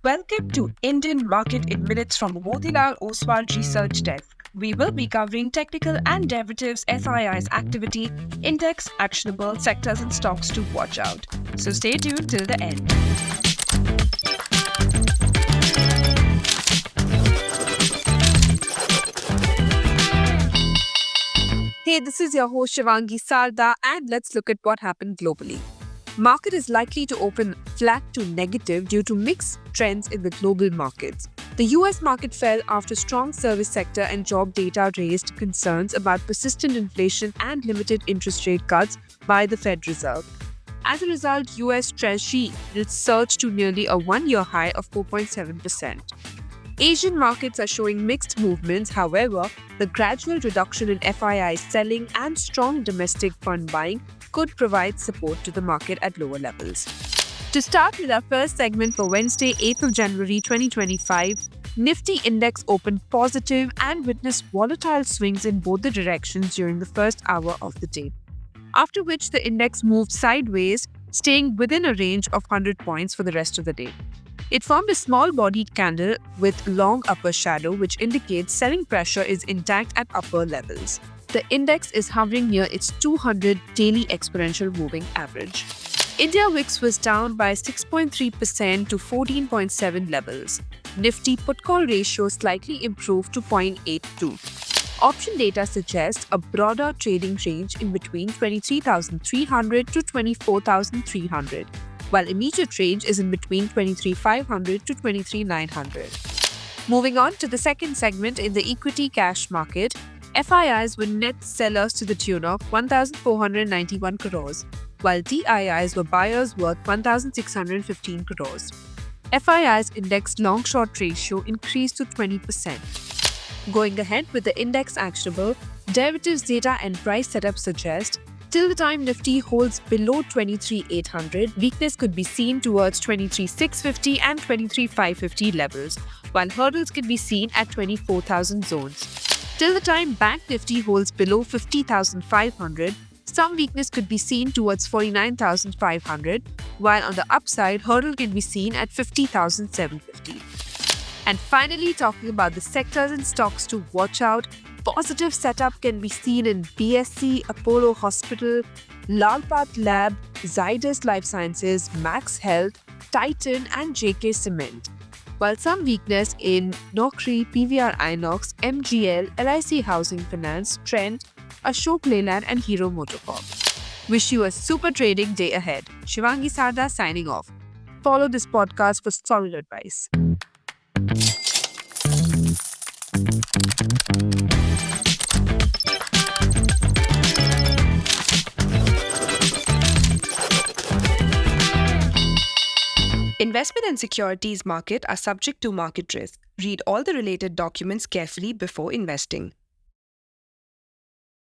Welcome to Indian Market in Minutes from Motilal Oswal Research Desk. We will be covering technical and derivatives SII's activity, index, actionable sectors and stocks to watch out. So stay tuned till the end. Hey, this is your host Shivangi Sarda, and let's look at what happened globally. Market is likely to open flat to negative due to mixed trends in the global markets. The US market fell after strong service sector and job data raised concerns about persistent inflation and limited interest rate cuts by the Fed Reserve. As a result, US Treasury yields surged to nearly a one-year high of 4.7%. Asian markets are showing mixed movements. However, the gradual reduction in FII selling and strong domestic fund buying could provide support to the market at lower levels. To start with our first segment for Wednesday, 8th of January 2025, Nifty index opened positive and witnessed volatile swings in both the directions during the first hour of the day, after which the index moved sideways, staying within a range of 100 points for the rest of the day. It formed a small-bodied candle with long upper shadow, which indicates selling pressure is intact at upper levels. The index is hovering near its 200 daily exponential moving average. India VIX was down by 6.3% to 14.7 levels. Nifty put-call ratio slightly improved to 0.82. Option data suggests a broader trading range in between 23,300 to 24,300. while immediate range is in between 23,500 to 23,900. Moving on to the second segment in the equity cash market, FIIs were net sellers to the tune of 1,491 crores, while DIIs were buyers worth 1,615 crores. FIIs indexed long-short ratio increased to 20%. Going ahead with the index actionable, derivatives data and price setup suggest till the time Nifty holds below 23,800, weakness could be seen towards 23,650 and 23,550 levels, while hurdles can be seen at 24,000 zones. Till the time Bank Nifty holds below 50,500, some weakness could be seen towards 49,500, while on the upside, hurdle can be seen at 50,750. And finally, talking about the sectors and stocks to watch out, positive setup can be seen in BSC, Apollo Hospital, Lalpath Lab, Zydus Life Sciences, Max Health, Titan and JK Cement. While some weakness in Naukri, PVR Inox, MGL, LIC Housing Finance, Trent, Ashok Leyland and Hero MotoCorp. Wish you a super trading day ahead. Shivangi Sarda signing off. Follow this podcast for solid advice. Investment and securities market are subject to market risk. Read all the related documents carefully before investing.